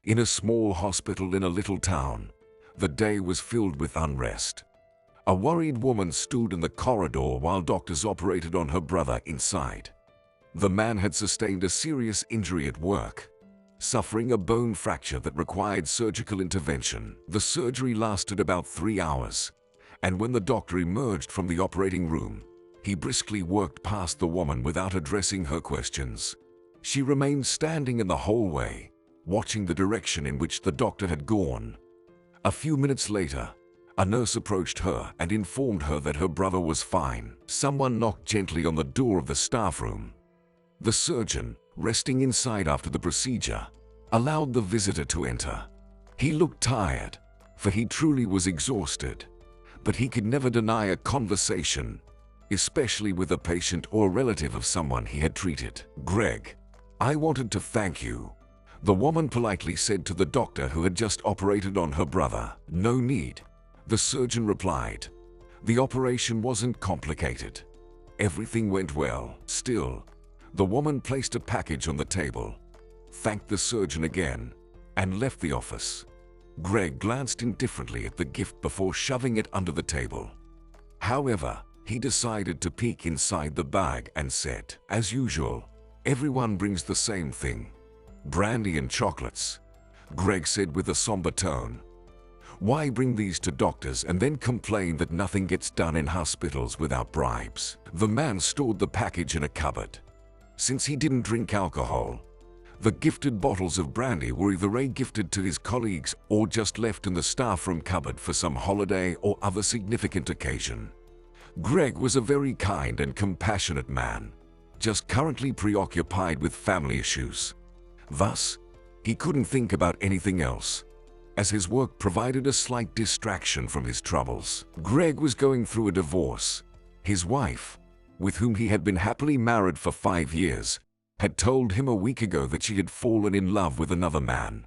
In a small hospital in a little town, the day was filled with unrest. A worried woman stood in the corridor while doctors operated on her brother inside. The man had sustained a serious injury at work, suffering a bone fracture that required surgical intervention. The surgery lasted about 3 hours, and when the doctor emerged from the operating room, he briskly worked past the woman without addressing her questions. She remained standing in the hallway, watching the direction in which the doctor had gone. A few minutes later, a nurse approached her and informed her that her brother was fine. Someone knocked gently on the door of the staff room. The surgeon, resting inside after the procedure, allowed the visitor to enter. He looked tired, for he truly was exhausted, but he could never deny a conversation, especially with a patient or relative of someone he had treated. "Greg, I wanted to thank you," the woman politely said to the doctor who had just operated on her brother. "No need," the surgeon replied. "The operation wasn't complicated. Everything went well." Still, the woman placed a package on the table, thanked the surgeon again, and left the office. Greg glanced indifferently at the gift before shoving it under the table. However, he decided to peek inside the bag and said, "As usual, everyone brings the same thing. Brandy and chocolates," Greg said with a somber tone. "Why bring these to doctors and then complain that nothing gets done in hospitals without bribes?" The man stored the package in a cupboard. Since he didn't drink alcohol, the gifted bottles of brandy were either gifted to his colleagues or just left in the staff room cupboard for some holiday or other significant occasion. Greg was a very kind and compassionate man, just currently preoccupied with family issues. Thus, he couldn't think about anything else, as his work provided a slight distraction from his troubles. Greg was going through a divorce. His wife, with whom he had been happily married for 5 years, had told him a week ago that she had fallen in love with another man.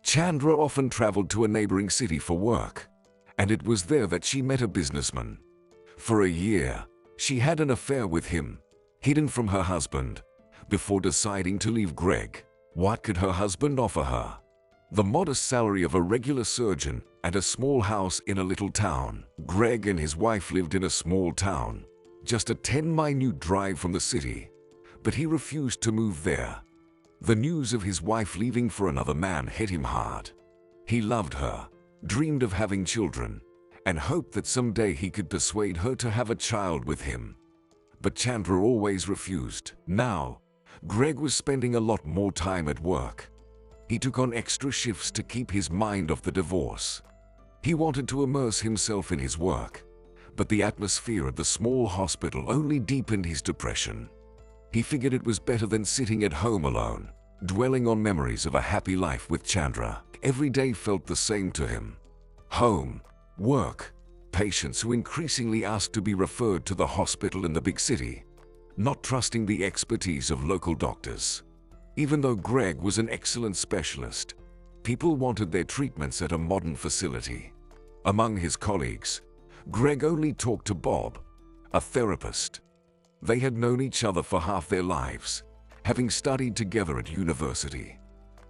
Chandra often traveled to a neighboring city for work, and it was there that she met a businessman. For a year, she had an affair with him, hidden from her husband, before deciding to leave Greg. What could her husband offer her? The modest salary of a regular surgeon and a small house in a little town. Greg and his wife lived in a small town, just a 10-minute drive from the city, but he refused to move there. The news of his wife leaving for another man hit him hard. He loved her, dreamed of having children, and hoped that someday he could persuade her to have a child with him. But Chandra always refused. Now, Greg was spending a lot more time at work. He took on extra shifts to keep his mind off the divorce. He wanted to immerse himself in his work, but the atmosphere at the small hospital only deepened his depression. He figured it was better than sitting at home alone, dwelling on memories of a happy life with Chandra. Every day felt the same to him. Home, work, patients who increasingly asked to be referred to the hospital in the big city, not trusting the expertise of local doctors. Even though Greg was an excellent specialist, people wanted their treatments at a modern facility. Among his colleagues, Greg only talked to Bob, a therapist. They had known each other for half their lives, having studied together at university.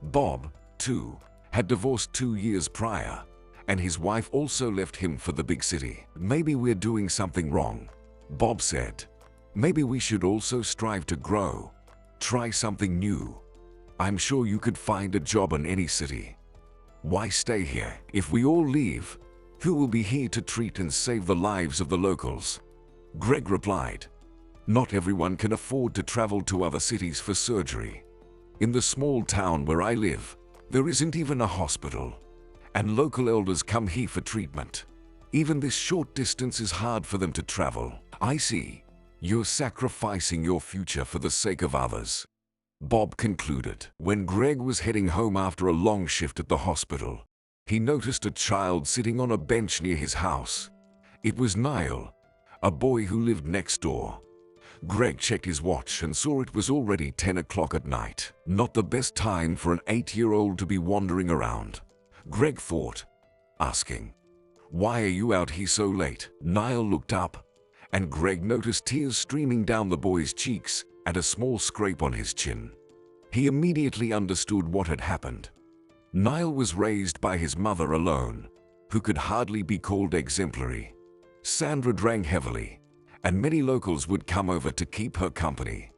Bob, too, had divorced 2 years prior, and his wife also left him for the big city. "Maybe we're doing something wrong," Bob said. "Maybe we should also strive to grow. Try something new. I'm sure you could find a job in any city. Why stay here? If we all leave, who will be here to treat and save the lives of the locals?" Greg replied, "Not everyone can afford to travel to other cities for surgery. In the small town where I live, there isn't even a hospital, and local elders come here for treatment. Even this short distance is hard for them to travel." "I see. You're sacrificing your future for the sake of others," Bob concluded. When Greg was heading home after a long shift at the hospital, he noticed a child sitting on a bench near his house. It was Niall, a boy who lived next door. Greg checked his watch and saw it was already 10 o'clock at night. Not the best time for an 8-year-old to be wandering around, Greg thought, asking, "Why are you out here so late?" Niall looked up, and Greg noticed tears streaming down the boy's cheeks and a small scrape on his chin. He immediately understood what had happened. Niall was raised by his mother alone, who could hardly be called exemplary. Sandra drank heavily, and many locals would come over to keep her company.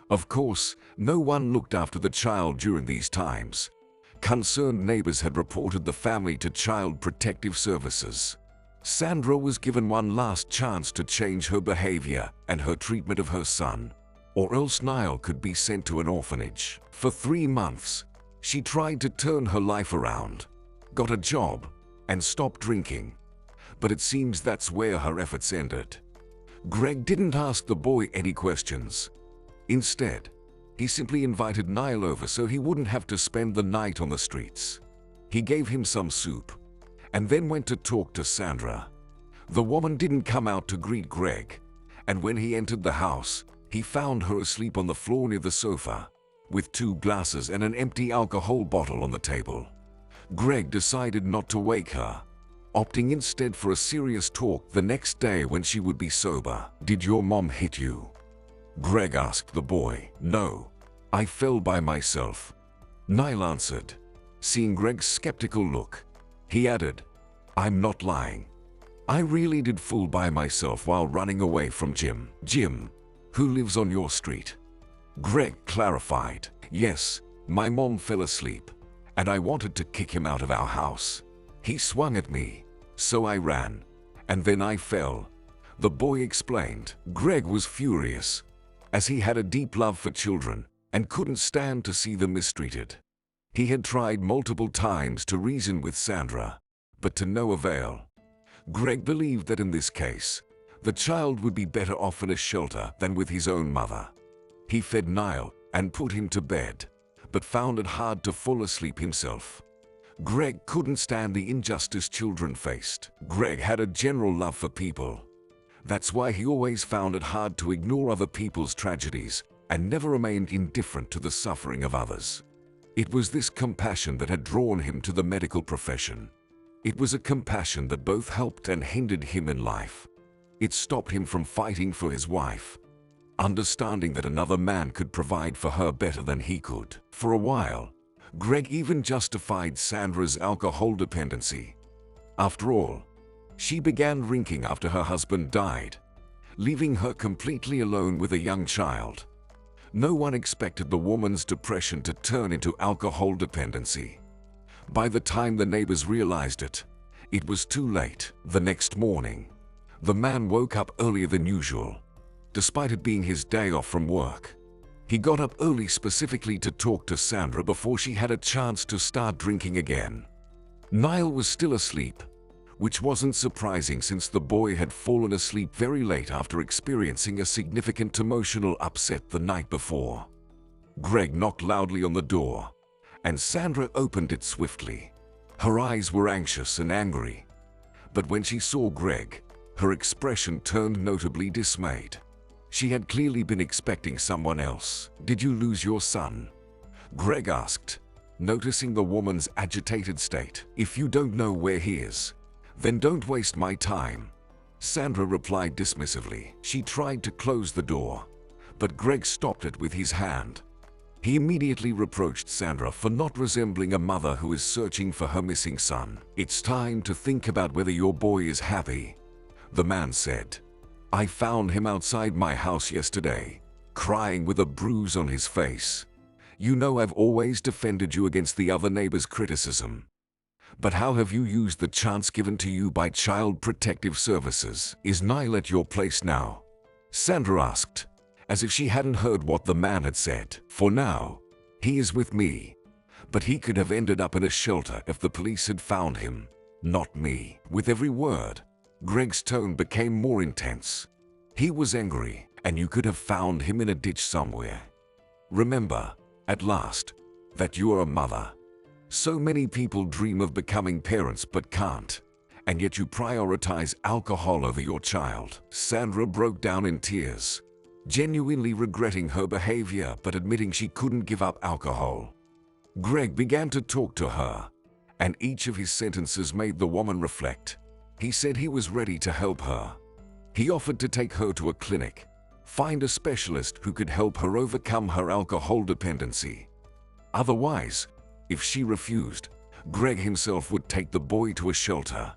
Of course, no one looked after the child during these times. Concerned neighbors had reported the family to Child Protective Services. Sandra was given one last chance to change her behavior and her treatment of her son, or else Niall could be sent to an orphanage. For 3 months, she tried to turn her life around, got a job, and stopped drinking. But it seems that's where her efforts ended. Greg didn't ask the boy any questions. Instead, he simply invited Niall over so he wouldn't have to spend the night on the streets. He gave him some soup, and then went to talk to Sandra. The woman didn't come out to greet Greg, and when he entered the house, he found her asleep on the floor near the sofa, with 2 glasses and an empty alcohol bottle on the table. Greg decided not to wake her, opting instead for a serious talk the next day when she would be sober. "Did your mom hit you?" Greg asked the boy. "No, I fell by myself," Niall answered. Seeing Greg's skeptical look, he added, "I'm not lying. I really did fall by myself while running away from Jim, who lives on your street." Greg clarified, "Yes, my mom fell asleep, and I wanted to kick him out of our house. He swung at me, so I ran, and then I fell," the boy explained. Greg was furious, as he had a deep love for children and couldn't stand to see them mistreated. He had tried multiple times to reason with Sandra, but to no avail. Greg believed that in this case, the child would be better off in a shelter than with his own mother. He fed Niall and put him to bed, but found it hard to fall asleep himself. Greg couldn't stand the injustice children faced. Greg had a general love for people. That's why he always found it hard to ignore other people's tragedies and never remained indifferent to the suffering of others. It was this compassion that had drawn him to the medical profession. It was a compassion that both helped and hindered him in life. It stopped him from fighting for his wife, understanding that another man could provide for her better than he could. For a while, Greg even justified Sandra's alcohol dependency. After all, she began drinking after her husband died, leaving her completely alone with a young child. No one expected the woman's depression to turn into alcohol dependency. By the time the neighbors realized it, it was too late. The next morning, the man woke up earlier than usual, despite it being his day off from work. He got up early specifically to talk to Sandra before she had a chance to start drinking again. Niall was still asleep, which wasn't surprising since the boy had fallen asleep very late after experiencing a significant emotional upset the night before. Greg knocked loudly on the door, and Sandra opened it swiftly. Her eyes were anxious and angry, but when she saw Greg, her expression turned notably dismayed. She had clearly been expecting someone else. "Did you lose your son?" Greg asked, noticing the woman's agitated state. "If you don't know where he is, then don't waste my time," Sandra replied dismissively. She tried to close the door, but Greg stopped it with his hand. He immediately reproached Sandra for not resembling a mother who is searching for her missing son. "It's time to think about whether your boy is happy," the man said. "I found him outside my house yesterday, crying with a bruise on his face. You know I've always defended you against the other neighbor's criticism. But how have you used the chance given to you by Child Protective Services? Is Niall at your place now?" Sandra asked, as if she hadn't heard what the man had said. "For now, he is with me, but he could have ended up in a shelter if the police had found him, not me." With every word, Greg's tone became more intense. He was angry, and you could have found him in a ditch somewhere. "Remember, at last, that you are a mother. So many people dream of becoming parents but can't, and yet you prioritize alcohol over your child." Sandra broke down in tears, genuinely regretting her behavior but admitting she couldn't give up alcohol. Greg began to talk to her, and each of his sentences made the woman reflect. He said he was ready to help her. He offered to take her to a clinic, find a specialist who could help her overcome her alcohol dependency. Otherwise, if she refused, Greg himself would take the boy to a shelter,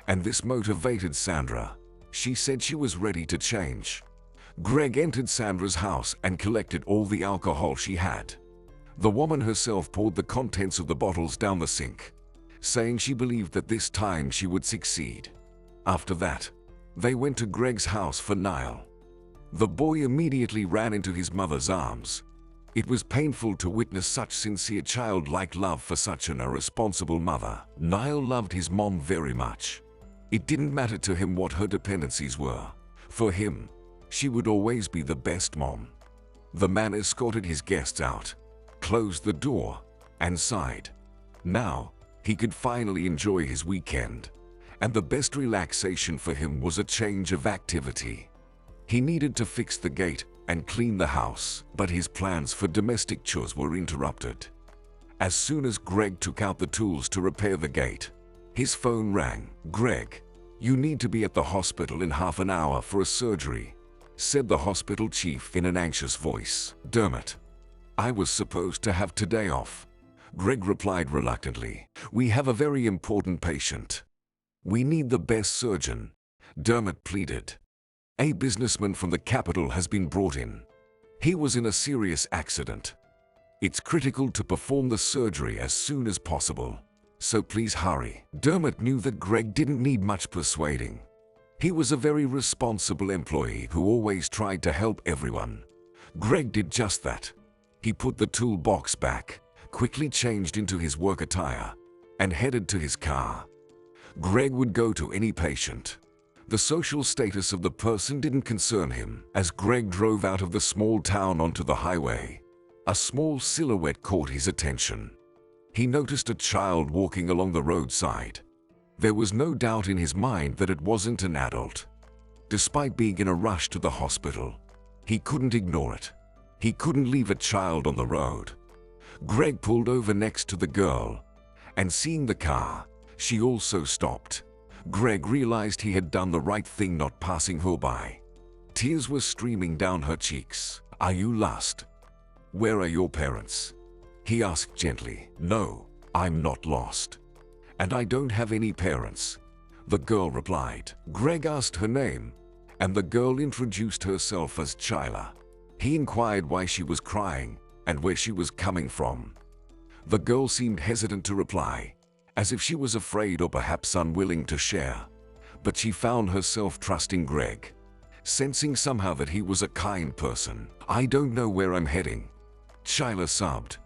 and this motivated Sandra. She said she was ready to change. Greg entered Sandra's house and collected all the alcohol she had. The woman herself poured the contents of the bottles down the sink, saying she believed that this time she would succeed. After that, they went to Greg's house for Niall. The boy immediately ran into his mother's arms. It was painful to witness such sincere childlike love for such an irresponsible mother. Niall loved his mom very much. It didn't matter to him what her dependencies were. For him, she would always be the best mom. The man escorted his guests out, closed the door, and sighed. Now, he could finally enjoy his weekend, and the best relaxation for him was a change of activity. He needed to fix the gate and clean the house, but his plans for domestic chores were interrupted. As soon as Greg took out the tools to repair the gate, his phone rang. "Greg, you need to be at the hospital in half an hour for a surgery," said the hospital chief in an anxious voice. "Dermot, I was supposed to have today off," Greg replied reluctantly. "We have a very important patient. We need the best surgeon," Dermot pleaded. "A businessman from the capital has been brought in. He was in a serious accident. It's critical to perform the surgery as soon as possible, so please hurry." Dermot knew that Greg didn't need much persuading. He was a very responsible employee who always tried to help everyone. Greg did just that. He put the toolbox back, quickly changed into his work attire, and headed to his car. Greg would go to any patient. The social status of the person didn't concern him. As Greg drove out of the small town onto the highway, a small silhouette caught his attention. He noticed a child walking along the roadside. There was no doubt in his mind that it wasn't an adult. Despite being in a rush to the hospital, he couldn't ignore it. He couldn't leave a child on the road. Greg pulled over next to the girl, and seeing the car, she also stopped. Greg realized he had done the right thing not passing her by. Tears were streaming down her cheeks. "Are you lost? Where are your parents?" he asked gently. "No, I'm not lost. And I don't have any parents," the girl replied. Greg asked her name, and the girl introduced herself as Chila. He inquired why she was crying and where she was coming from. The girl seemed hesitant to reply, as if she was afraid or perhaps unwilling to share, but she found herself trusting Greg, sensing somehow that he was a kind person. "I don't know where I'm heading," Chila sobbed.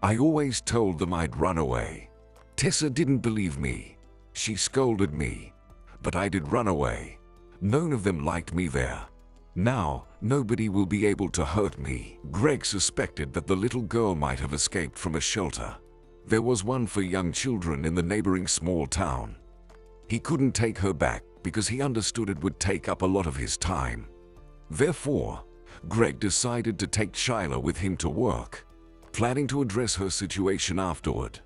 "I always told them I'd run away. Tessa didn't believe me. She scolded me, but I did run away. None of them liked me there. Now, nobody will be able to hurt me." Greg suspected that the little girl might have escaped from a shelter. There was one for young children in the neighboring small town. He couldn't take her back because he understood it would take up a lot of his time. Therefore, Greg decided to take Chila with him to work, planning to address her situation afterward.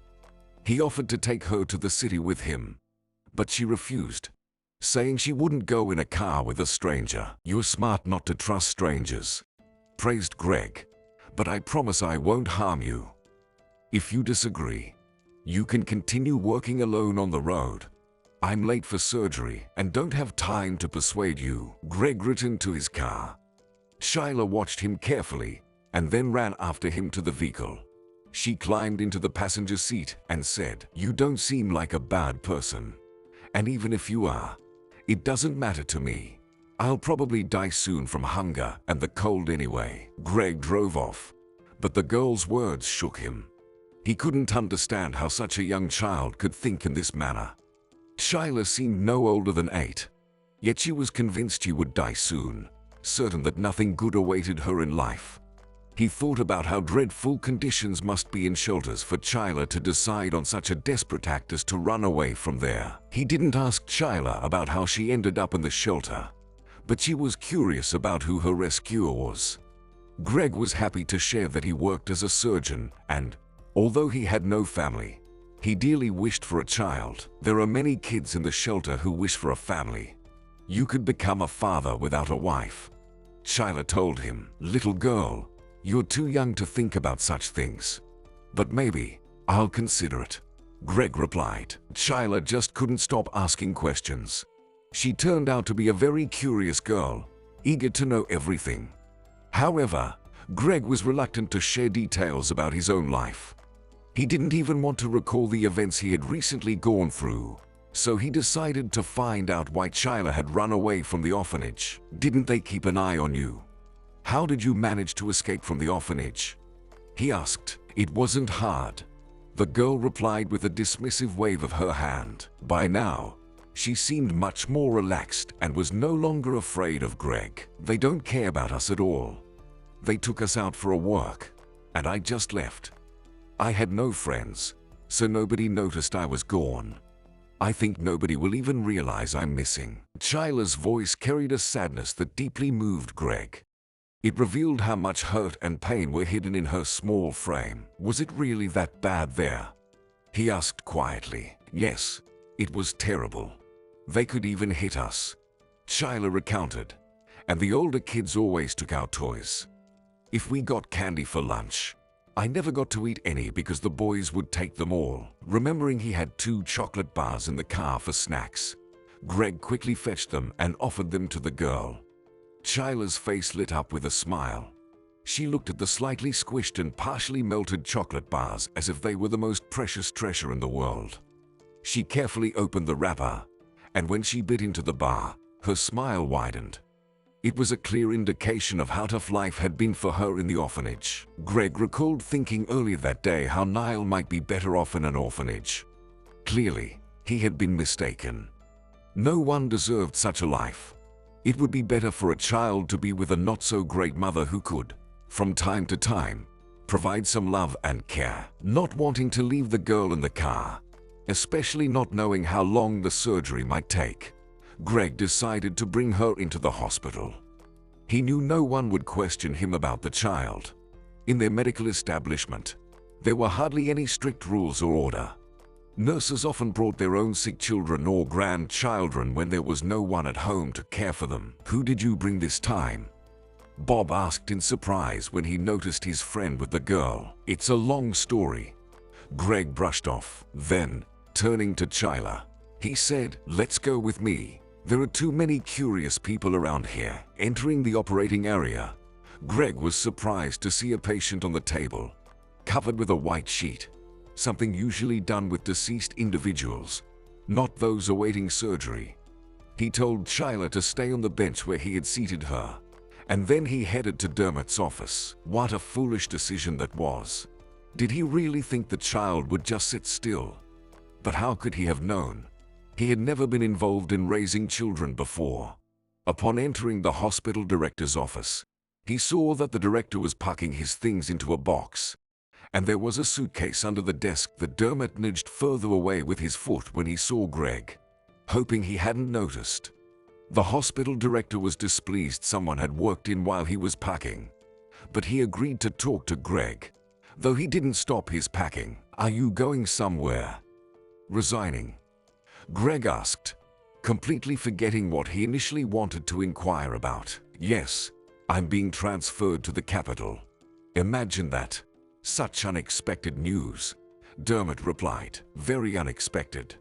He offered to take her to the city with him, but she refused, saying she wouldn't go in a car with a stranger. "You're smart not to trust strangers," praised Greg, "but I promise I won't harm you. If you disagree, you can continue working alone on the road. I'm late for surgery and don't have time to persuade you." Greg returned to his car. Chila watched him carefully and then ran after him to the vehicle. She climbed into the passenger seat and said, "You don't seem like a bad person. And even if you are, it doesn't matter to me. I'll probably die soon from hunger and the cold anyway." Greg drove off, but the girl's words shook him. He couldn't understand how such a young child could think in this manner. Chila seemed no older than 8, yet she was convinced she would die soon, certain that nothing good awaited her in life. He thought about how dreadful conditions must be in shelters for Chila to decide on such a desperate act as to run away from there. He didn't ask Chila about how she ended up in the shelter, but she was curious about who her rescuer was. Greg was happy to share that he worked as a surgeon and, although he had no family, he dearly wished for a child. "There are many kids in the shelter who wish for a family. You could become a father without a wife," Chila told him. "Little girl, you're too young to think about such things. But maybe I'll consider it." Greg replied. Chila just couldn't stop asking questions. She turned out to be a very curious girl, eager to know everything. However, Greg was reluctant to share details about his own life. He didn't even want to recall the events he had recently gone through, so he decided to find out why Chila had run away from the orphanage. Didn't they keep an eye on you? How did you manage to escape from the orphanage? He asked. It wasn't hard. The girl replied with a dismissive wave of her hand. By now, she seemed much more relaxed and was no longer afraid of Greg. They don't care about us at all. They took us out for a walk, and I just left. I had no friends, so nobody noticed I was gone. I think nobody will even realize I'm missing. Chila's voice carried a sadness that deeply moved Greg. It revealed how much hurt and pain were hidden in her small frame. Was it really that bad there? He asked quietly. Yes, it was terrible. They could even hit us, Chila recounted, and the older kids always took our toys. If we got candy for lunch, I never got to eat any because the boys would take them all. Remembering he had 2 chocolate bars in the car for snacks, Greg quickly fetched them and offered them to the girl. Chila's face lit up with a smile. She looked at the slightly squished and partially melted chocolate bars as if they were the most precious treasure in the world. She carefully opened the wrapper, and when she bit into the bar, her smile widened. It was a clear indication of how tough life had been for her in the orphanage. Greg recalled thinking earlier that day how Niall might be better off in an orphanage. Clearly, he had been mistaken. No one deserved such a life. It would be better for a child to be with a not-so-great mother who could, from time to time, provide some love and care. Not wanting to leave the girl in the car, especially not knowing how long the surgery might take, Greg decided to bring her into the hospital. He knew no one would question him about the child. In their medical establishment, there were hardly any strict rules or order. Nurses often brought their own sick children or grandchildren when there was no one at home to care for them. Who did you bring this time? Bob asked in surprise when he noticed his friend with the girl. It's a long story, Greg brushed off. Then, turning to Chila, he said, let's go with me. There are too many curious people around here. Entering the operating area, Greg was surprised to see a patient on the table, covered with a white sheet, something usually done with deceased individuals, not those awaiting surgery. He told Chila to stay on the bench where he had seated her, and then he headed to Dermot's office. What a foolish decision that was. Did he really think the child would just sit still? But how could he have known? He had never been involved in raising children before. Upon entering the hospital director's office, he saw that the director was packing his things into a box, and there was a suitcase under the desk that Dermot nudged further away with his foot when he saw Greg, hoping he hadn't noticed. The hospital director was displeased someone had walked in while he was packing, but he agreed to talk to Greg, though he didn't stop his packing. Are you going somewhere? Resigning? Greg asked, completely forgetting what he initially wanted to inquire about. Yes, I'm being transferred to the capital. Imagine that. Such unexpected news, Dermot replied. Very unexpected.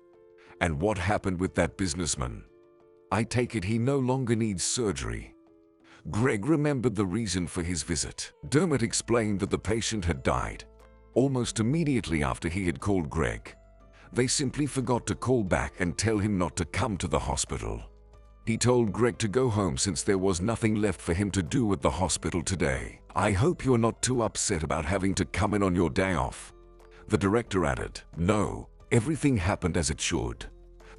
And what happened with that businessman? I take it he no longer needs surgery. Greg remembered the reason for his visit. Dermot explained that the patient had died almost immediately after he had called Greg. They simply forgot to call back and tell him not to come to the hospital. He told Greg to go home since there was nothing left for him to do at the hospital today. I hope you're not too upset about having to come in on your day off, the director added. No, everything happened as it should,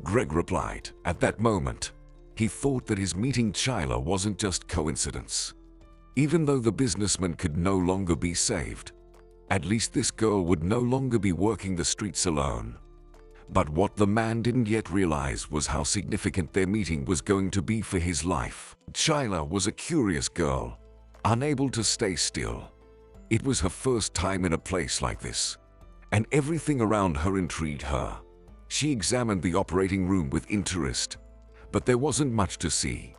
Greg replied. At that moment, he thought that his meeting Chila wasn't just coincidence. Even though the businessman could no longer be saved, at least this girl would no longer be working the streets alone. But what the man didn't yet realize was how significant their meeting was going to be for his life. Chila was a curious girl, unable to stay still. It was her first time in a place like this, and everything around her intrigued her. She examined the operating room with interest, but there wasn't much to see.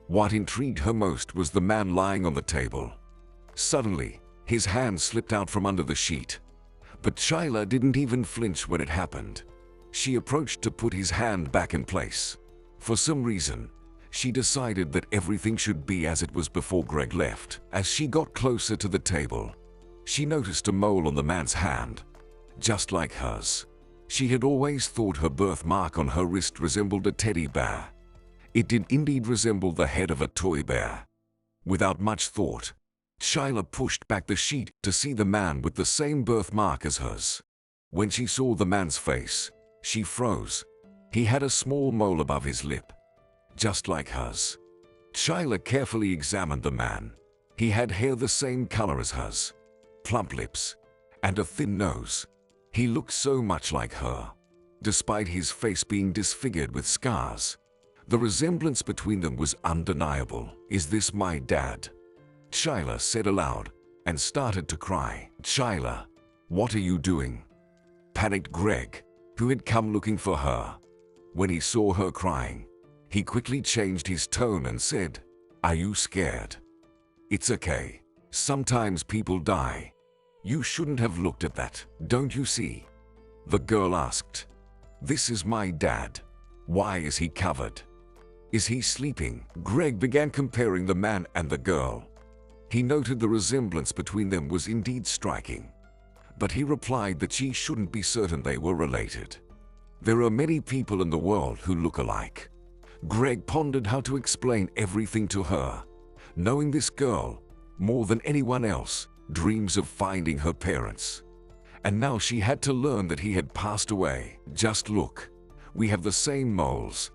What intrigued her most was the man lying on the table. Suddenly, his hand slipped out from under the sheet, But Chila didn't even flinch when it happened. She approached to put his hand back in place. For some reason, she decided that everything should be as it was before Greg left. As she got closer to the table, she noticed a mole on the man's hand, just like hers. She had always thought her birthmark on her wrist resembled a teddy bear. It did indeed resemble the head of a toy bear. Without much thought, Chila pushed back the sheet to see the man with the same birthmark as hers. When she saw the man's face, she froze. He had a small mole above his lip, just like hers. Chila carefully examined the man. He had hair the same color as hers, plump lips, and a thin nose. He looked so much like her. Despite his face being disfigured with scars, the resemblance between them was undeniable. "Is this my dad?" Chila said aloud and started to cry. "Chila, what are you doing?" panicked Greg, who had come looking for her. When he saw her crying, he quickly changed his tone and said, "Are you scared? It's okay. Sometimes people die. You shouldn't have looked at that, don't you see?" The girl asked, "This is my dad. Why is he covered? Is he sleeping?" Greg began comparing the man and the girl. He noted the resemblance between them was indeed striking, but he replied that she shouldn't be certain they were related. There are many people in the world who look alike. Greg pondered how to explain everything to her. Knowing this girl, more than anyone else, dreams of finding her parents. And now she had to learn that he had passed away. "Just look, we have the same moles,"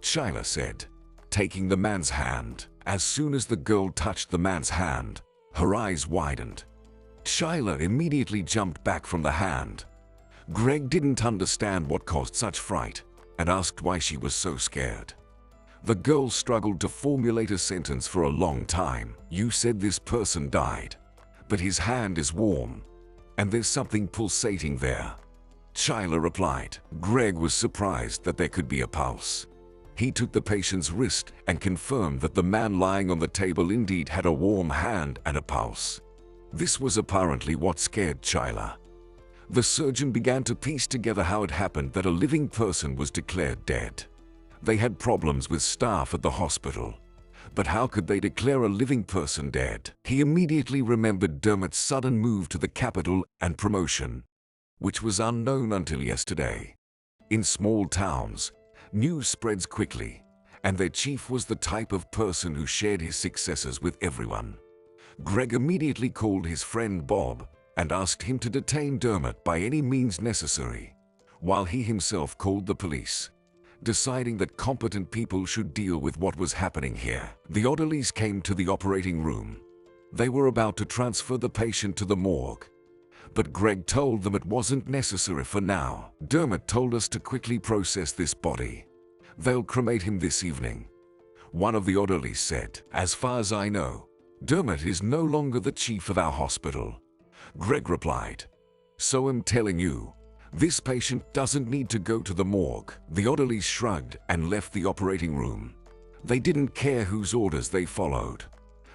Chila said, taking the man's hand. As soon as the girl touched the man's hand, her eyes widened. Chila immediately jumped back from the hand. Greg didn't understand what caused such fright and asked why she was so scared. The girl struggled to formulate a sentence for a long time. "You said this person died, but his hand is warm, and there's something pulsating there," Chila replied. Greg was surprised that there could be a pulse. He took the patient's wrist and confirmed that the man lying on the table indeed had a warm hand and a pulse. This was apparently what scared Chila. The surgeon began to piece together how it happened that a living person was declared dead. They had problems with staff at the hospital, but how could they declare a living person dead? He immediately remembered Dermot's sudden move to the capital and promotion, which was unknown until yesterday. In small towns, news spreads quickly, and their chief was the type of person who shared his successes with everyone. Greg immediately called his friend Bob and asked him to detain Dermot by any means necessary, while he himself called the police, deciding that competent people should deal with what was happening here. The orderlies came to the operating room. They were about to transfer the patient to the morgue, but Greg told them it wasn't necessary for now. "Dermot told us to quickly process this body. They'll cremate him this evening," one of the orderlies said. "As far as I know, Dermot is no longer the chief of our hospital," Greg replied. "So I'm telling you, this patient doesn't need to go to the morgue." The orderlies shrugged and left the operating room. They didn't care whose orders they followed,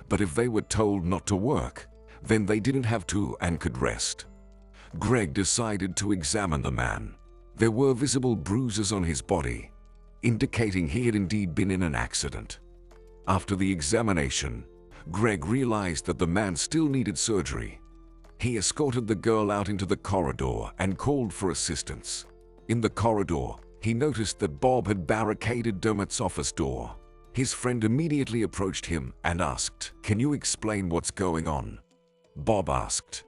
but if they were told not to work, then they didn't have to and could rest. Greg decided to examine the man. There were visible bruises on his body, indicating he had indeed been in an accident. After the examination, Greg realized that the man still needed surgery. He escorted the girl out into the corridor and called for assistance. In the corridor, he noticed that Bob had barricaded Dermot's office door. His friend immediately approached him and asked, "Can you explain what's going on?" Bob asked,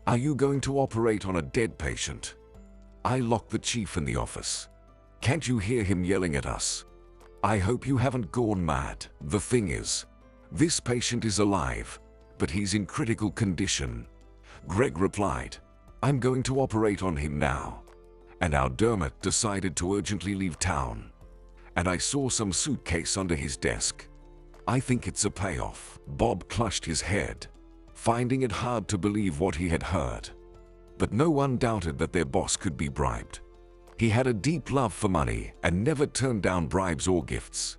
"Are you going to operate on a dead patient? I locked the chief in the office. Can't you hear him yelling at us? I hope you haven't gone mad." "The thing is, this patient is alive, but he's in critical condition," Greg replied. "I'm going to operate on him now." And our Dermot decided to urgently leave town. And I saw some suitcase under his desk. I think it's a payoff. Bob clutched his head, finding it hard to believe what he had heard. But no one doubted that their boss could be bribed. He had a deep love for money and never turned down bribes or gifts.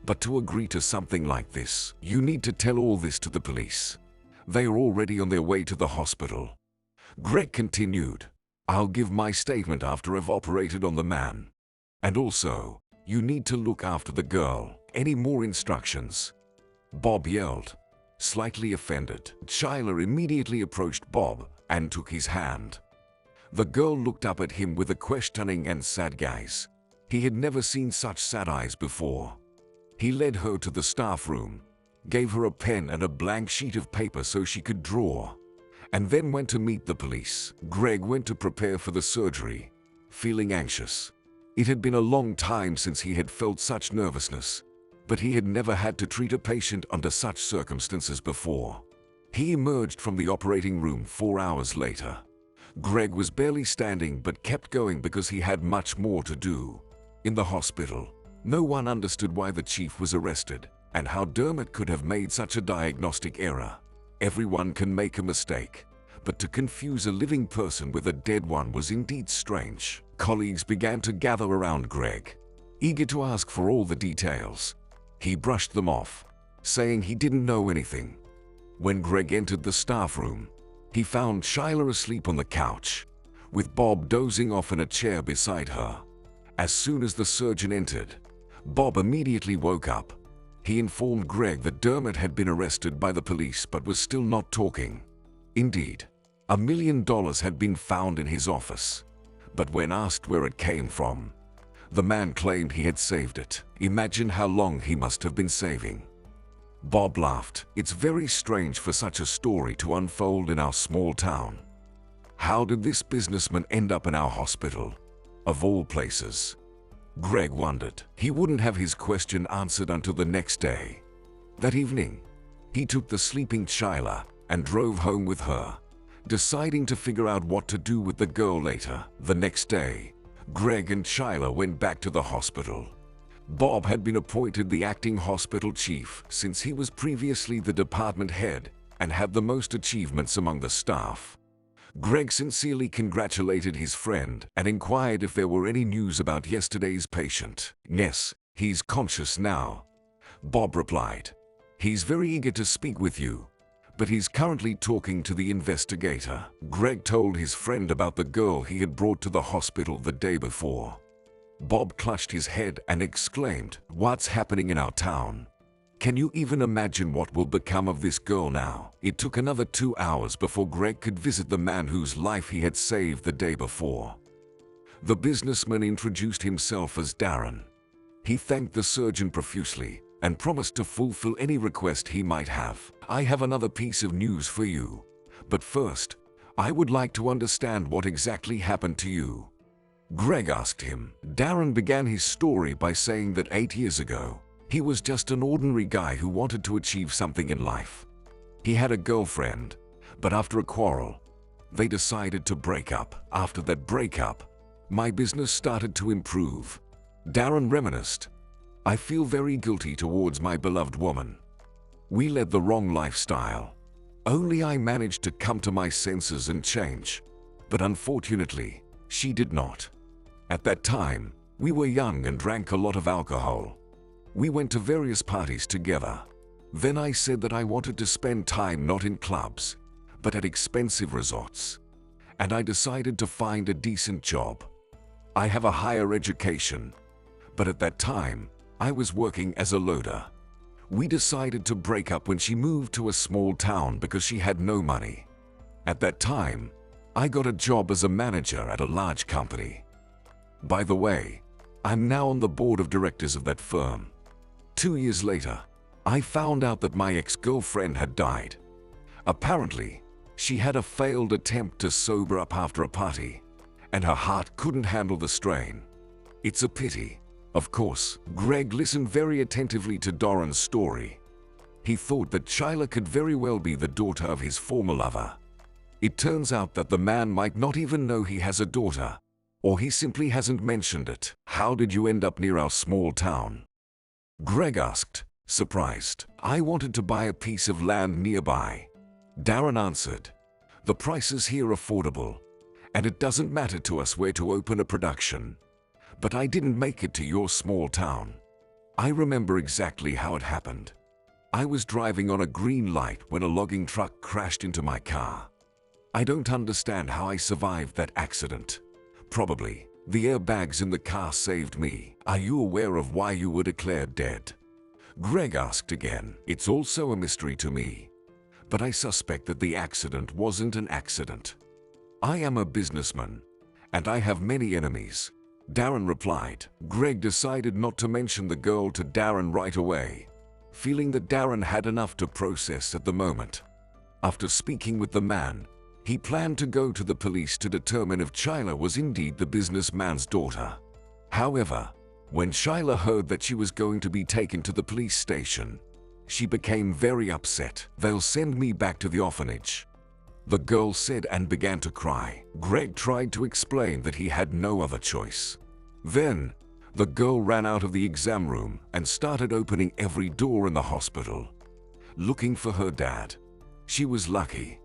But to agree to something like this, "You need to tell all this to the police. They are already on their way to the hospital." Greg continued, "I'll give my statement after I've operated on the man. And also, you need to look after the girl. Any more instructions?" Bob yelled, slightly offended. Chila immediately approached Bob and took his hand. The girl looked up at him with a questioning and sad gaze. He had never seen such sad eyes before. He led her to the staff room, gave her a pen and a blank sheet of paper so she could draw, and then went to meet the police. Greg went to prepare for the surgery, feeling anxious. It had been a long time since he had felt such nervousness, but he had never had to treat a patient under such circumstances before. He emerged from the operating room 4 hours later. Greg was barely standing but kept going because he had much more to do. In the hospital, no one understood why the chief was arrested and how Dermot could have made such a diagnostic error. Everyone can make a mistake, but to confuse a living person with a dead one was indeed strange. Colleagues began to gather around Greg, eager to ask for all the details. He brushed them off, saying he didn't know anything. When Greg entered the staff room, he found Chila asleep on the couch, with Bob dozing off in a chair beside her. As soon as the surgeon entered, Bob immediately woke up. He informed Greg that Dermot had been arrested by the police but was still not talking. Indeed, $1 million had been found in his office, but when asked where it came from, the man claimed he had saved it. Imagine how long he must have been saving. Bob laughed. It's very strange for such a story to unfold in our small town. How did this businessman end up in our hospital, of all places? Greg wondered. He wouldn't have his question answered until the next day. That evening, he took the sleeping Chila and drove home with her, deciding to figure out what to do with the girl later. The next day, Greg and Chila went back to the hospital. Bob had been appointed the acting hospital chief since he was previously the department head and had the most achievements among the staff. Greg sincerely congratulated his friend and inquired if there were any news about yesterday's patient. "Yes, he's conscious now," Bob replied. "He's very eager to speak with you, but he's currently talking to the investigator." Greg told his friend about the girl he had brought to the hospital the day before. Bob clutched his head and exclaimed, "What's happening in our town? Can you even imagine what will become of this girl now?" It took another 2 hours before Greg could visit the man whose life he had saved the day before. The businessman introduced himself as Darren. He thanked the surgeon profusely and promised to fulfill any request he might have. "I have another piece of news for you, but first, I would like to understand what exactly happened to you," Greg asked him. Darren began his story by saying that 8 years ago, he was just an ordinary guy who wanted to achieve something in life. He had a girlfriend, but after a quarrel, they decided to break up. "After that breakup, my business started to improve," Darren reminisced. "I feel very guilty towards my beloved woman. We led the wrong lifestyle. Only I managed to come to my senses and change, but unfortunately, she did not. At that time, we were young and drank a lot of alcohol. We went to various parties together. Then I said that I wanted to spend time not in clubs, but at expensive resorts. And I decided to find a decent job. I have a higher education, but at that time, I was working as a loader. We decided to break up when she moved to a small town because she had no money. At that time, I got a job as a manager at a large company. By the way, I'm now on the board of directors of that firm. 2 years later, I found out that my ex-girlfriend had died. Apparently, she had a failed attempt to sober up after a party, and her heart couldn't handle the strain. It's a pity." Of course, Greg listened very attentively to Darren's story. He thought that Chila could very well be the daughter of his former lover. It turns out that the man might not even know he has a daughter, or he simply hasn't mentioned it. "How did you end up near our small town?" Greg asked, surprised. "I wanted to buy a piece of land nearby," Darren answered. "The prices here are affordable, and it doesn't matter to us where to open a production. But I didn't make it to your small town. I remember exactly how it happened. I was driving on a green light when a logging truck crashed into my car. I don't understand how I survived that accident. Probably, the airbags in the car saved me. Are you aware of why you were declared dead? Greg asked again. It's also a mystery to me. But I suspect that the accident wasn't an accident. I am a businessman, and I have many enemies. Darren replied. Greg decided not to mention the girl to Darren right away, feeling that Darren had enough to process at the moment. After speaking with the man, he planned to go to the police to determine if Chila was indeed the businessman's daughter. However, when Chila heard that she was going to be taken to the police station, she became very upset. They'll send me back to the orphanage, the girl said and began to cry. Greg tried to explain that he had no other choice. Then, the girl ran out of the exam room and started opening every door in the hospital, looking for her dad. She was lucky.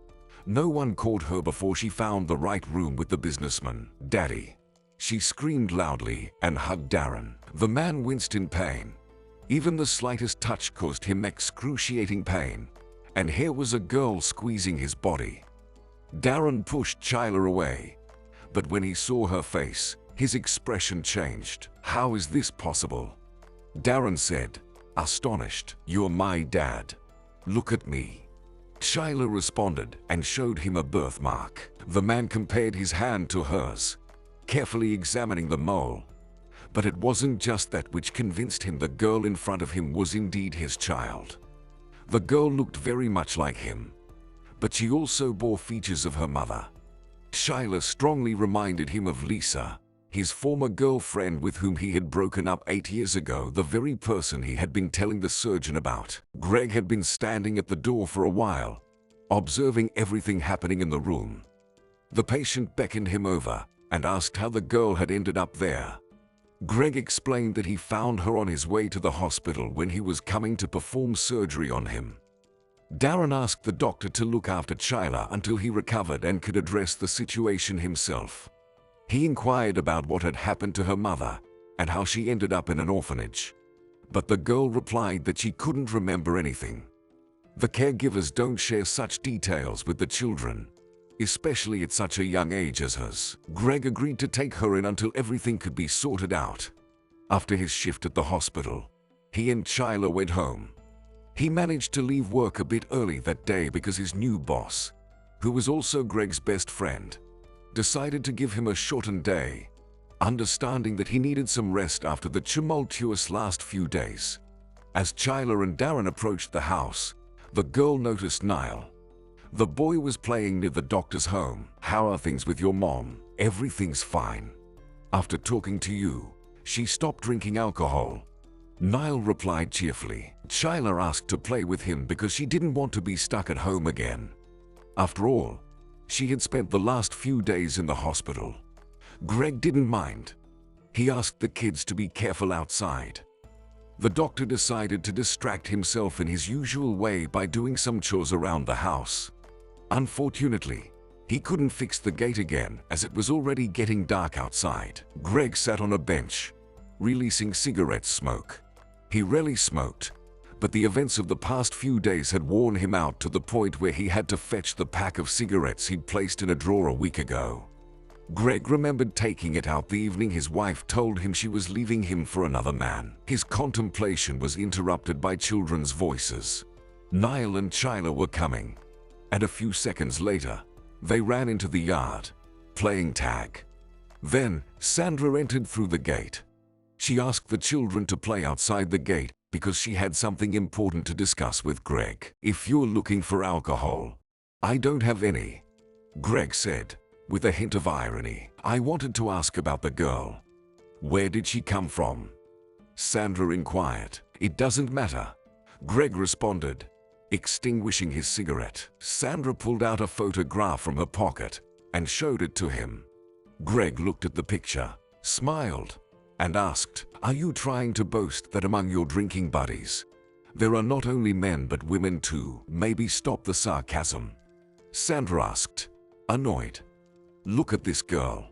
No one caught her before she found the right room with the businessman. Daddy. She screamed loudly and hugged Darren. The man winced in pain. Even the slightest touch caused him excruciating pain, and here was a girl squeezing his body. Darren pushed Chila away, but when he saw her face, his expression changed. How is this possible? Darren said, astonished. You're my dad. Look at me. Chila responded and showed him a birthmark. The man compared his hand to hers, carefully examining the mole. But it wasn't just that which convinced him the girl in front of him was indeed his child. The girl looked very much like him, but she also bore features of her mother. Chila strongly reminded him of Lisa, his former girlfriend with whom he had broken up 8 years ago, the very person he had been telling the surgeon about. Greg had been standing at the door for a while, observing everything happening in the room. The patient beckoned him over and asked how the girl had ended up there. Greg explained that he found her on his way to the hospital when he was coming to perform surgery on him. Darren asked the doctor to look after Chila until he recovered and could address the situation himself. He inquired about what had happened to her mother and how she ended up in an orphanage. But the girl replied that she couldn't remember anything. The caregivers don't share such details with the children, especially at such a young age as hers. Greg agreed to take her in until everything could be sorted out. After his shift at the hospital, he and Chila went home. He managed to leave work a bit early that day because his new boss, who was also Greg's best friend, decided to give him a shortened day, understanding that he needed some rest after the tumultuous last few days. As Chila and Darren approached the house, the girl noticed Niall. The boy was playing near the doctor's home. How are things with your mom? Everything's fine. After talking to you, she stopped drinking alcohol. Niall replied cheerfully. Chila asked to play with him because she didn't want to be stuck at home again. After all, she had spent the last few days in the hospital. Greg didn't mind. He asked the kids to be careful outside. The doctor decided to distract himself in his usual way by doing some chores around the house. Unfortunately, he couldn't fix the gate again as it was already getting dark outside. Greg sat on a bench, releasing cigarette smoke. He rarely smoked, but the events of the past few days had worn him out to the point where he had to fetch the pack of cigarettes he'd placed in a drawer a week ago. Greg remembered taking it out the evening his wife told him she was leaving him for another man. His contemplation was interrupted by children's voices. Niall and Chila were coming, and a few seconds later, they ran into the yard, playing tag. Then, Sandra entered through the gate. She asked the children to play outside the gate because she had something important to discuss with Greg. If you're looking for alcohol, I don't have any, Greg said, with a hint of irony. I wanted to ask about the girl. Where did she come from? Sandra inquired. It doesn't matter, Greg responded, extinguishing his cigarette. Sandra pulled out a photograph from her pocket and showed it to him. Greg looked at the picture, smiled, and asked, are you trying to boast that among your drinking buddies, there are not only men but women too? Maybe stop the sarcasm, Sandra asked, annoyed. Look at this girl.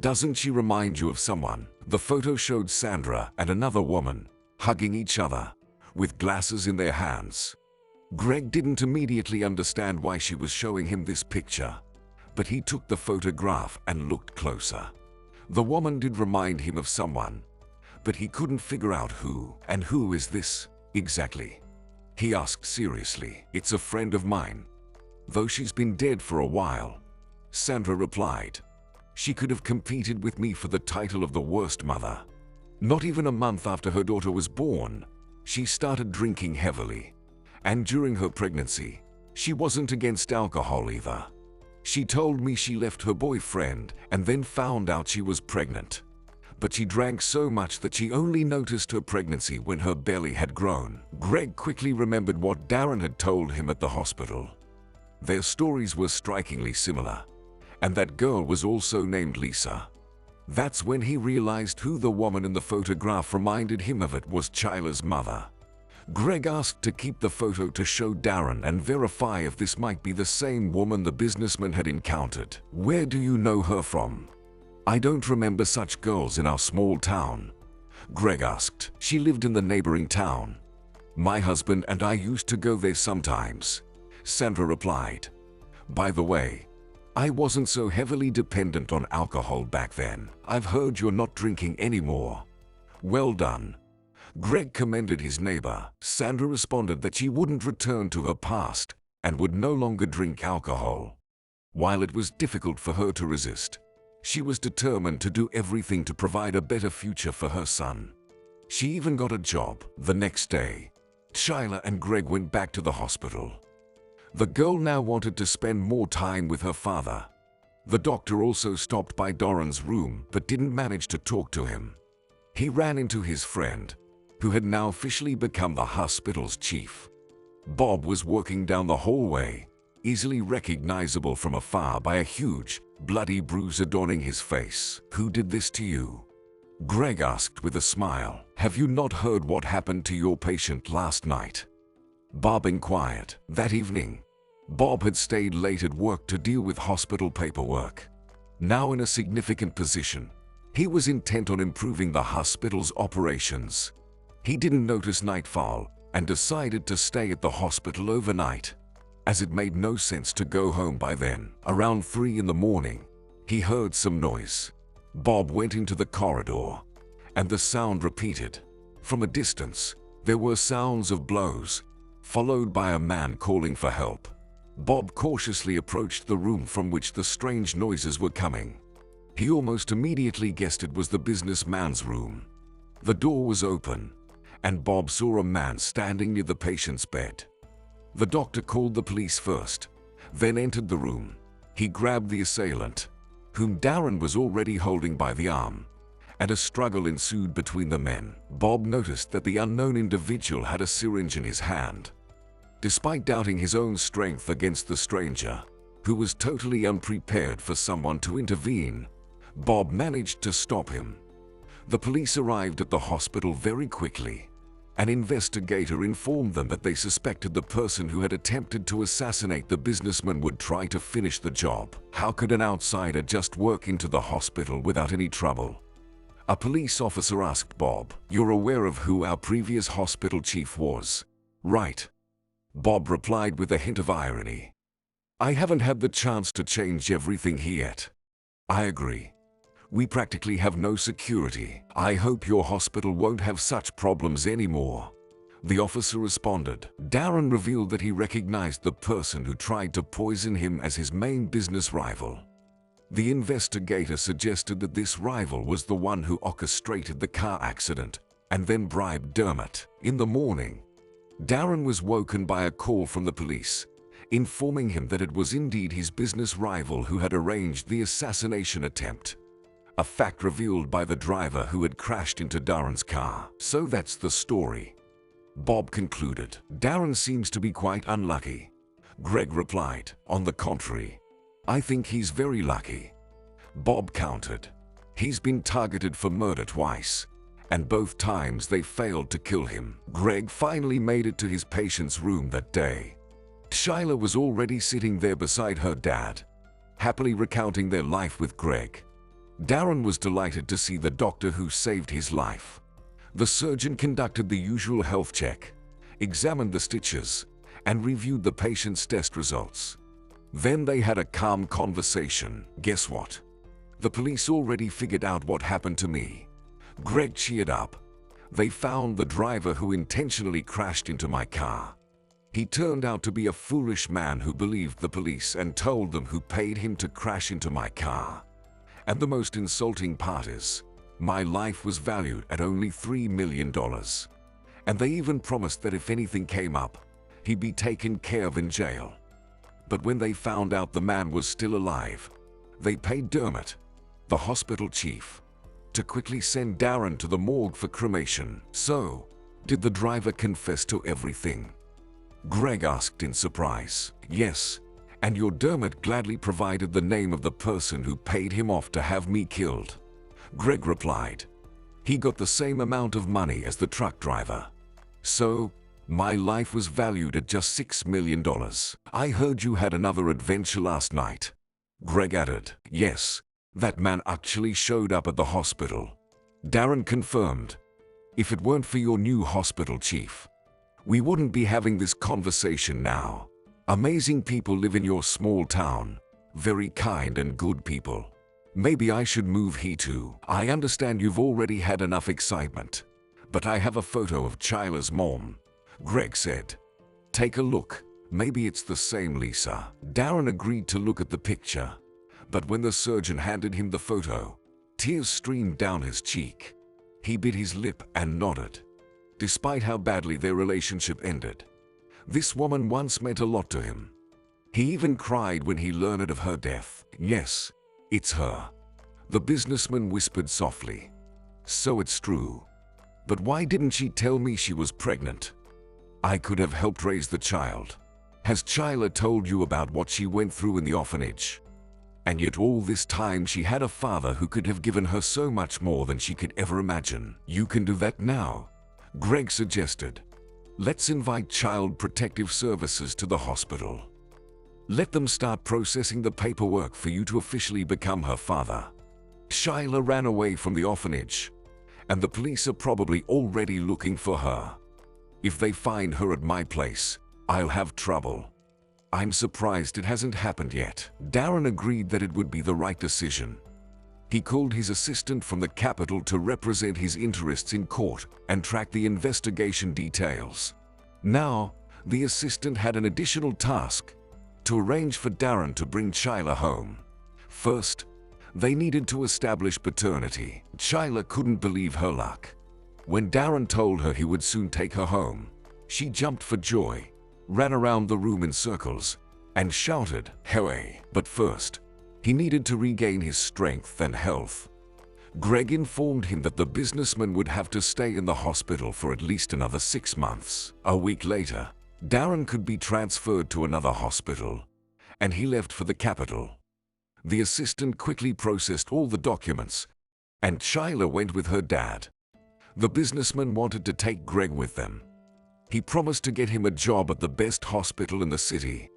Doesn't she remind you of someone? The photo showed Sandra and another woman hugging each other, with glasses in their hands. Greg didn't immediately understand why she was showing him this picture. but he took the photograph and looked closer. The woman did remind him of someone, but he couldn't figure out who. And who is this exactly? He asked seriously. It's a friend of mine, though she's been dead for a while, Sandra replied. She could have competed with me for the title of the worst mother. Not even a month after her daughter was born, she started drinking heavily. And during her pregnancy, she wasn't against alcohol either. She told me she left her boyfriend and then found out she was pregnant. But she drank so much that she only noticed her pregnancy when her belly had grown. Greg quickly remembered what Darren had told him at the hospital. Their stories were strikingly similar, and that girl was also named Lisa. That's when he realized who the woman in the photograph reminded him of. It was Chila's mother. Greg asked to keep the photo to show Darren and verify if this might be the same woman the businessman had encountered. Where do you know her from? I don't remember such girls in our small town, Greg asked. She lived in the neighboring town. My husband and I used to go there sometimes, Sandra replied. By the way, I wasn't so heavily dependent on alcohol back then. I've heard you're not drinking anymore. Well done. Greg commended his neighbor. Sandra responded that she wouldn't return to her past and would no longer drink alcohol. While it was difficult for her to resist, she was determined to do everything to provide a better future for her son. She even got a job. The next day, Chila and Greg went back to the hospital. The girl now wanted to spend more time with her father. The doctor also stopped by Darren's room but didn't manage to talk to him. He ran into his friend, who had now officially become the hospital's chief. Bob was walking down the hallway, easily recognizable from afar by a huge, bloody bruise adorning his face. Who did this to you? Greg asked with a smile. Have you not heard what happened to your patient last night? Bob inquired. That evening, Bob had stayed late at work to deal with hospital paperwork. Now in a significant position, he was intent on improving the hospital's operations. He didn't notice nightfall and decided to stay at the hospital overnight, as it made no sense to go home by then. Around 3 in the morning, he heard some noise. Bob went into the corridor, and the sound repeated. From a distance, there were sounds of blows, followed by a man calling for help. Bob cautiously approached the room from which the strange noises were coming. He almost immediately guessed it was the businessman's room. The door was open, and Bob saw a man standing near the patient's bed. The doctor called the police first, then entered the room. He grabbed the assailant, whom Darren was already holding by the arm, and a struggle ensued between the men. Bob noticed that the unknown individual had a syringe in his hand. Despite doubting his own strength against the stranger, who was totally unprepared for someone to intervene, Bob managed to stop him. The police arrived at the hospital very quickly. An investigator informed them that they suspected the person who had attempted to assassinate the businessman would try to finish the job. How could an outsider just walk into the hospital without any trouble? A police officer asked Bob. You're aware of who our previous hospital chief was, right? Bob replied with a hint of irony. I haven't had the chance to change everything yet. I agree. We practically have no security. I hope your hospital won't have such problems anymore, the officer responded. Darren revealed that he recognized the person who tried to poison him as his main business rival. The investigator suggested that this rival was the one who orchestrated the car accident and then bribed Dermot. In the morning, Darren was woken by a call from the police, informing him that it was indeed his business rival who had arranged the assassination attempt. A fact revealed by the driver who had crashed into Darren's car. So that's the story, Bob concluded. Darren seems to be quite unlucky, Greg replied. On the contrary, I think he's very lucky, Bob countered. He's been targeted for murder twice, and both times they failed to kill him. Greg finally made it to his patient's room that day. Chila was already sitting there beside her dad, happily recounting their life with Greg. Darren was delighted to see the doctor who saved his life. The surgeon conducted the usual health check, examined the stitches, and reviewed the patient's test results. Then they had a calm conversation. Guess what? The police already figured out what happened to me. Greg cheered up. They found the driver who intentionally crashed into my car. He turned out to be a foolish man who believed the police and told them who paid him to crash into my car. And the most insulting part is, my life was valued at only $3 million. And they even promised that if anything came up, he'd be taken care of in jail. But when they found out the man was still alive, they paid Dermot, the hospital chief, to quickly send Darren to the morgue for cremation. So, did the driver confess to everything? Greg asked in surprise. Yes, and your Dermot gladly provided the name of the person who paid him off to have me killed. Greg replied. He got the same amount of money as the truck driver. So, my life was valued at just $6 million. I heard you had another adventure last night. Greg added. Yes, that man actually showed up at the hospital. Darren confirmed. If it weren't for your new hospital chief, we wouldn't be having this conversation now. Amazing people live in your small town. Very kind and good people. Maybe I should move here too. I understand you've already had enough excitement, but I have a photo of Chila's mom. Greg said. Take a look. Maybe it's the same Lisa. Darren agreed to look at the picture, but when the surgeon handed him the photo, tears streamed down his cheek. He bit his lip and nodded. Despite how badly their relationship ended, this woman once meant a lot to him. He even cried when he learned of her death. Yes, it's her. The businessman whispered softly. So it's true. But why didn't she tell me she was pregnant? I could have helped raise the child. Has Chila told you about what she went through in the orphanage? And yet all this time she had a father who could have given her so much more than she could ever imagine. You can do that now, Greg suggested. Let's invite Child Protective Services to the hospital. Let them start processing the paperwork for you to officially become her father. Chila ran away from the orphanage, and the police are probably already looking for her. If they find her at my place, I'll have trouble. I'm surprised it hasn't happened yet. Darren agreed that it would be the right decision. He called his assistant from the capital to represent his interests in court and track the investigation details. Now, the assistant had an additional task: to arrange for Darren to bring Chila home. First, they needed to establish paternity. Chila couldn't believe her luck. When Darren told her he would soon take her home, she jumped for joy, ran around the room in circles, and shouted, "Hooray!" But first, he needed to regain his strength and health. Greg informed him that the businessman would have to stay in the hospital for at least another 6 months. A week later, Darren could be transferred to another hospital, and he left for the capital. The assistant quickly processed all the documents, and Chila went with her dad. The businessman wanted to take Greg with them. He promised to get him a job at the best hospital in the city.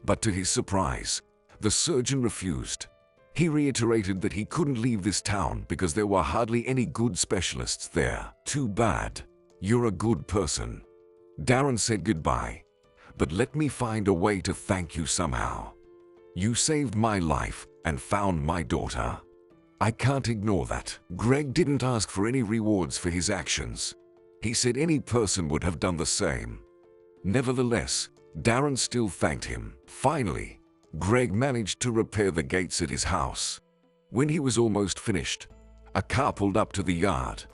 But to his surprise, the surgeon refused. He reiterated that he couldn't leave this town because there were hardly any good specialists there. Too bad. You're a good person. Darren said goodbye. But let me find a way to thank you somehow. You saved my life and found my daughter. I can't ignore that. Greg didn't ask for any rewards for his actions. He said any person would have done the same. Nevertheless, Darren still thanked him. Finally, Greg managed to repair the gates at his house. When he was almost finished, a car pulled up to the yard.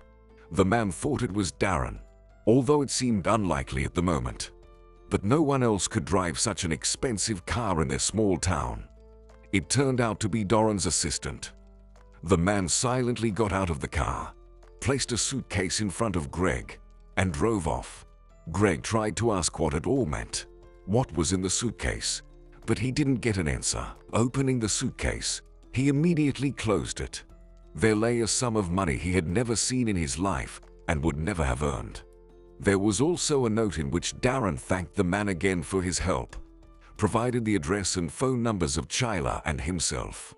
The man thought it was Darren, although it seemed unlikely at the moment. But no one else could drive such an expensive car in their small town. It turned out to be Darren's assistant. The man silently got out of the car, placed a suitcase in front of Greg, and drove off. Greg tried to ask what it all meant. What was in the suitcase? But he didn't get an answer. Opening the suitcase, he immediately closed it. There lay a sum of money he had never seen in his life and would never have earned. There was also a note in which Darren thanked the man again for his help, provided the address and phone numbers of Chila and himself.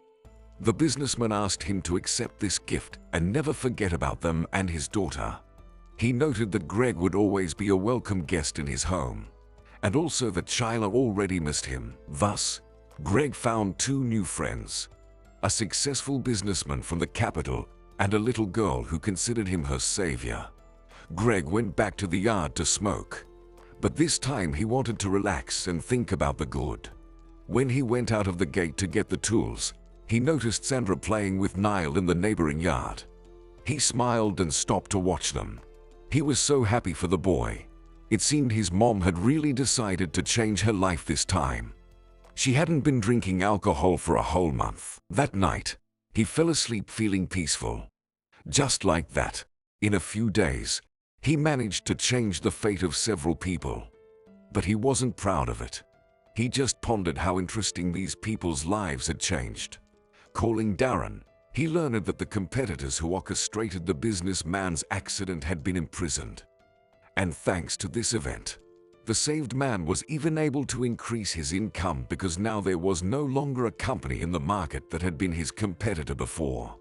The businessman asked him to accept this gift and never forget about them and his daughter. He noted that Greg would always be a welcome guest in his home, and also that Chila already missed him. Thus, Greg found two new friends, a successful businessman from the capital and a little girl who considered him her savior. Greg went back to the yard to smoke, but this time he wanted to relax and think about the good. When he went out of the gate to get the tools, he noticed Sandra playing with Niall in the neighboring yard. He smiled and stopped to watch them. He was so happy for the boy. It seemed his mom had really decided to change her life this time. She hadn't been drinking alcohol for a whole month. That night, he fell asleep feeling peaceful. Just like that, in a few days, he managed to change the fate of several people. But he wasn't proud of it. He just pondered how interesting these people's lives had changed. Calling Darren, he learned that the competitors who orchestrated the businessman's accident had been imprisoned. And thanks to this event, the saved man was even able to increase his income because now there was no longer a company in the market that had been his competitor before.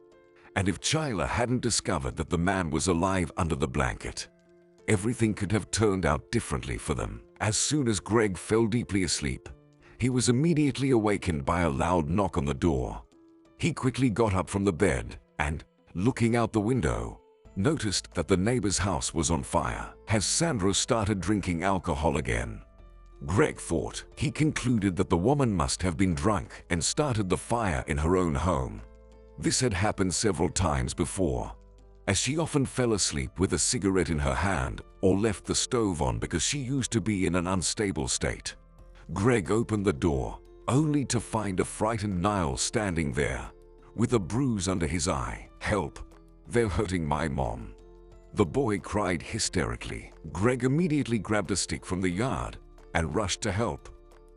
And if Chila hadn't discovered that the man was alive under the blanket, everything could have turned out differently for them. As soon as Greg fell deeply asleep, he was immediately awakened by a loud knock on the door. He quickly got up from the bed and, looking out the window, noticed that the neighbor's house was on fire. Has Sandra started drinking alcohol again? Greg thought. He concluded that the woman must have been drunk and started the fire in her own home. This had happened several times before, as she often fell asleep with a cigarette in her hand or left the stove on because she used to be in an unstable state. Greg opened the door, only to find a frightened Niall standing there, with a bruise under his eye. "Help! They're hurting my mom." The boy cried hysterically. Greg immediately grabbed a stick from the yard and rushed to help.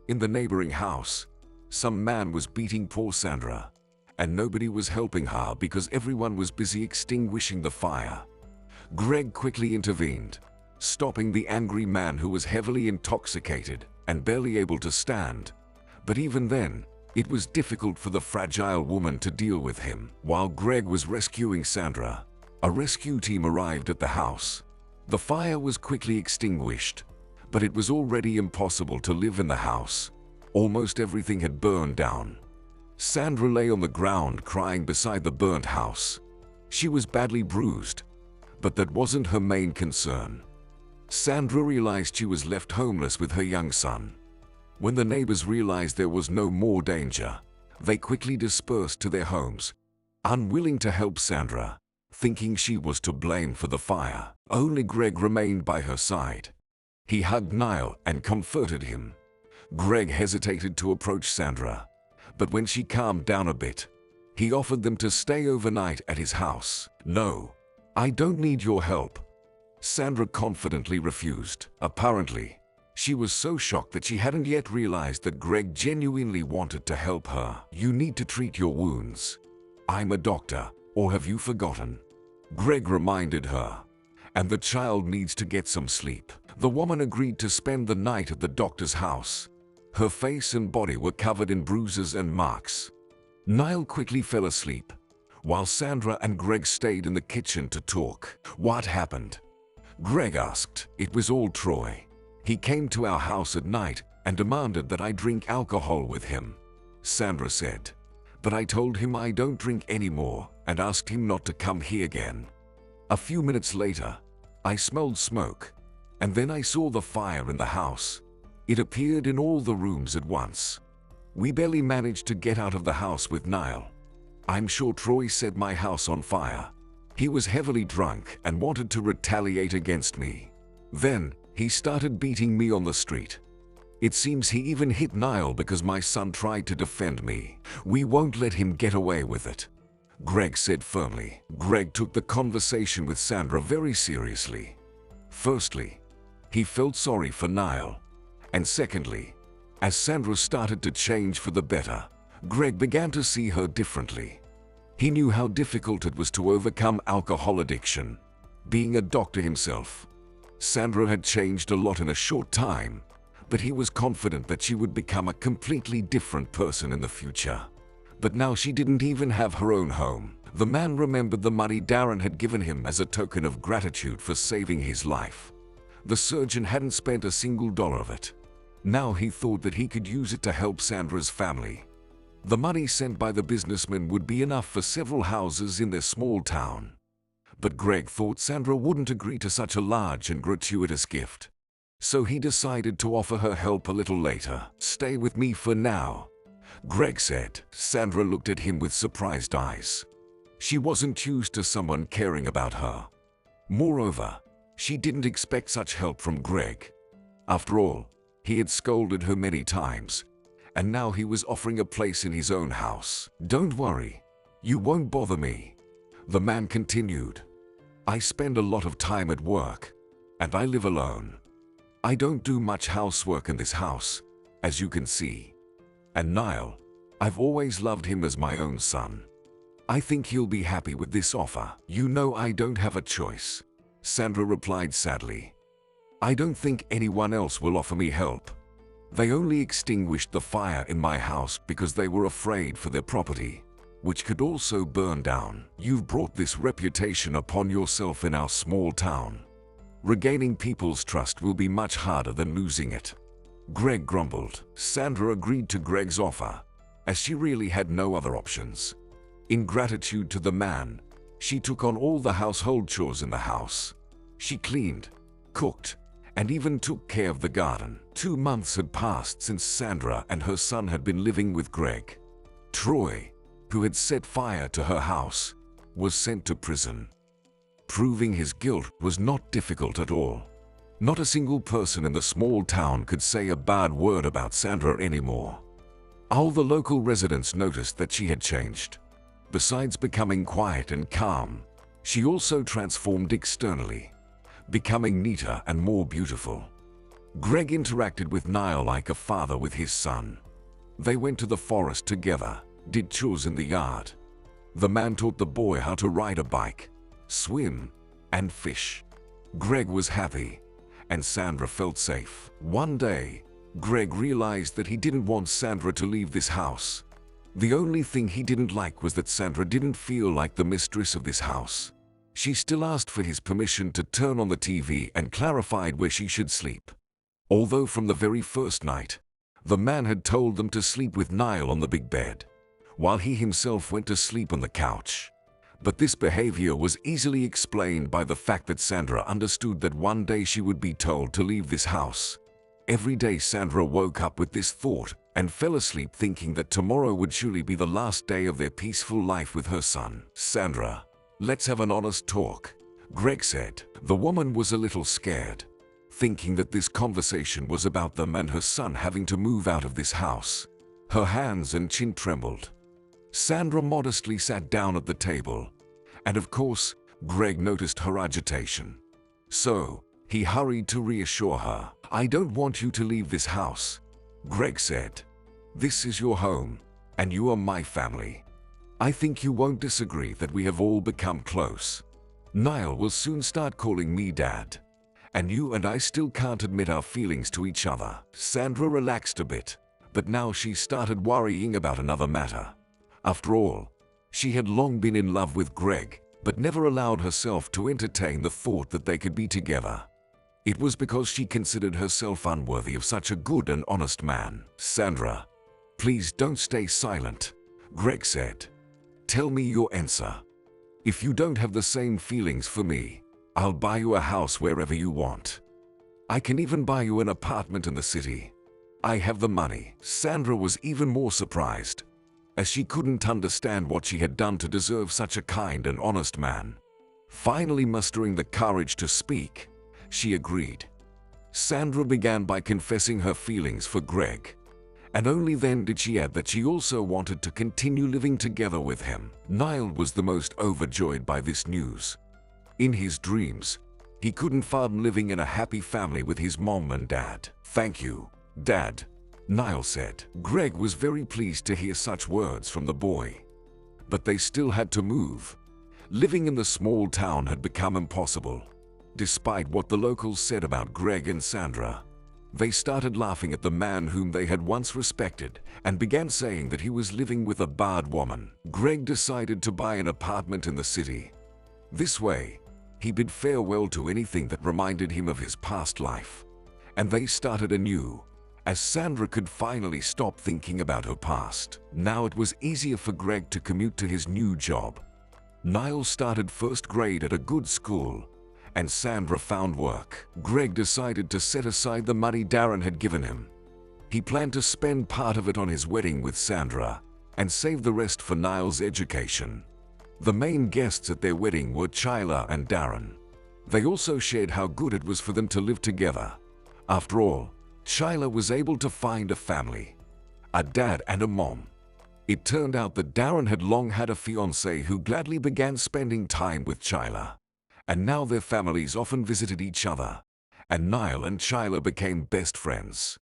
In the neighboring house, some man was beating poor Sandra, and nobody was helping her because everyone was busy extinguishing the fire. Greg quickly intervened, stopping the angry man who was heavily intoxicated and barely able to stand. But even then, it was difficult for the fragile woman to deal with him. While Greg was rescuing Sandra, a rescue team arrived at the house. The fire was quickly extinguished, but it was already impossible to live in the house. Almost everything had burned down. Sandra lay on the ground crying beside the burnt house. She was badly bruised, but that wasn't her main concern. Sandra realized she was left homeless with her young son. When the neighbors realized there was no more danger, they quickly dispersed to their homes, unwilling to help Sandra, thinking she was to blame for the fire. Only Greg remained by her side. He hugged Niall and comforted him. Greg hesitated to approach Sandra, but when she calmed down a bit, he offered them to stay overnight at his house. "No, I don't need your help," Sandra confidently refused. Apparently, she was so shocked that she hadn't yet realized that Greg genuinely wanted to help her. "You need to treat your wounds. I'm a doctor, or have you forgotten?" Greg reminded her. "And the child needs to get some sleep." The woman agreed to spend the night at the doctor's house. Her face and body were covered in bruises and marks. Niall quickly fell asleep, while Sandra and Greg stayed in the kitchen to talk. "What happened?" Greg asked. "It was all Troy. He came to our house at night and demanded that I drink alcohol with him," Sandra said. "But I told him I don't drink anymore and asked him not to come here again. A few minutes later, I smelled smoke, and then I saw the fire in the house. It appeared in all the rooms at once. We barely managed to get out of the house with Niall. I'm sure Troy set my house on fire. He was heavily drunk and wanted to retaliate against me. Then, he started beating me on the street. It seems he even hit Niall because my son tried to defend me. We won't let him get away with it," Greg said firmly. Greg took the conversation with Sandra very seriously. Firstly, he felt sorry for Niall. And secondly, as Sandra started to change for the better, Greg began to see her differently. He knew how difficult it was to overcome alcohol addiction. Being a doctor himself, Sandra had changed a lot in a short time, but he was confident that she would become a completely different person in the future. But now she didn't even have her own home. The man remembered the money Darren had given him as a token of gratitude for saving his life. The surgeon hadn't spent a single dollar of it. Now he thought that he could use it to help Sandra's family. The money sent by the businessman would be enough for several houses in their small town. But Greg thought Sandra wouldn't agree to such a large and gratuitous gift. So he decided to offer her help a little later. "Stay with me for now," Greg said. Sandra looked at him with surprised eyes. She wasn't used to someone caring about her. Moreover, she didn't expect such help from Greg. After all, he had scolded her many times, and now he was offering a place in his own house. "Don't worry, you won't bother me," the man continued. "I spend a lot of time at work, and I live alone. I don't do much housework in this house, as you can see. And Niall, I've always loved him as my own son. I think he'll be happy with this offer." "You know I don't have a choice," Sandra replied sadly. "I don't think anyone else will offer me help. They only extinguished the fire in my house because they were afraid for their property, which could also burn down. You've brought this reputation upon yourself in our small town. Regaining people's trust will be much harder than losing it," Greg grumbled. Sandra agreed to Greg's offer, as she really had no other options. In gratitude to the man, she took on all the household chores in the house. She cleaned, cooked, and even took care of the garden. 2 months had passed since Sandra and her son had been living with Greg. Troy, who had set fire to her house, was sent to prison. Proving his guilt was not difficult at all. Not a single person in the small town could say a bad word about Sandra anymore. All the local residents noticed that she had changed. Besides becoming quiet and calm, she also transformed externally, becoming neater and more beautiful. Greg interacted with Niall like a father with his son. They went to the forest together, did chores in the yard. The man taught the boy how to ride a bike, swim, and fish. Greg was happy, and Sandra felt safe. One day, Greg realized that he didn't want Sandra to leave this house. The only thing he didn't like was that Sandra didn't feel like the mistress of this house. She still asked for his permission to turn on the TV and clarified where she should sleep. Although from the very first night, the man had told them to sleep with Niall on the big bed, while he himself went to sleep on the couch. But this behavior was easily explained by the fact that Sandra understood that one day she would be told to leave this house. Every day Sandra woke up with this thought and fell asleep thinking that tomorrow would surely be the last day of their peaceful life with her son. "Sandra, let's have an honest talk," Greg said. The woman was a little scared, thinking that this conversation was about them and her son having to move out of this house. Her hands and chin trembled. Sandra modestly sat down at the table, and of course, Greg noticed her agitation. So, he hurried to reassure her. "I don't want you to leave this house," Greg said. "This is your home, and you are my family. I think you won't disagree that we have all become close. Niall will soon start calling me Dad, and you and I still can't admit our feelings to each other." Sandra relaxed a bit, but now she started worrying about another matter. After all, she had long been in love with Greg, but never allowed herself to entertain the thought that they could be together. It was because she considered herself unworthy of such a good and honest man. "Sandra, please don't stay silent," Greg said. "Tell me your answer. If you don't have the same feelings for me, I'll buy you a house wherever you want. I can even buy you an apartment in the city. I have the money." Sandra was even more surprised, as she couldn't understand what she had done to deserve such a kind and honest man. Finally mustering the courage to speak, she agreed. Sandra began by confessing her feelings for Greg, and only then did she add that she also wanted to continue living together with him. Niall was the most overjoyed by this news. In his dreams, he couldn't fathom living in a happy family with his mom and dad. "Thank you, Dad," Niall said. Greg was very pleased to hear such words from the boy. But they still had to move. Living in the small town had become impossible. Despite what the locals said about Greg and Sandra, they started laughing at the man whom they had once respected and began saying that he was living with a bad woman. Greg decided to buy an apartment in the city. This way, he bid farewell to anything that reminded him of his past life, and they started anew, as Sandra could finally stop thinking about her past. Now it was easier for Greg to commute to his new job. Niall started first grade at a good school, and Sandra found work. Greg decided to set aside the money Darren had given him. He planned to spend part of it on his wedding with Sandra and save the rest for Niall's education. The main guests at their wedding were Chila and Darren. They also shared how good it was for them to live together. After all, Chila was able to find a family, a dad and a mom. It turned out that Darren had long had a fiancée who gladly began spending time with Chila, and now their families often visited each other, and Niall and Chila became best friends.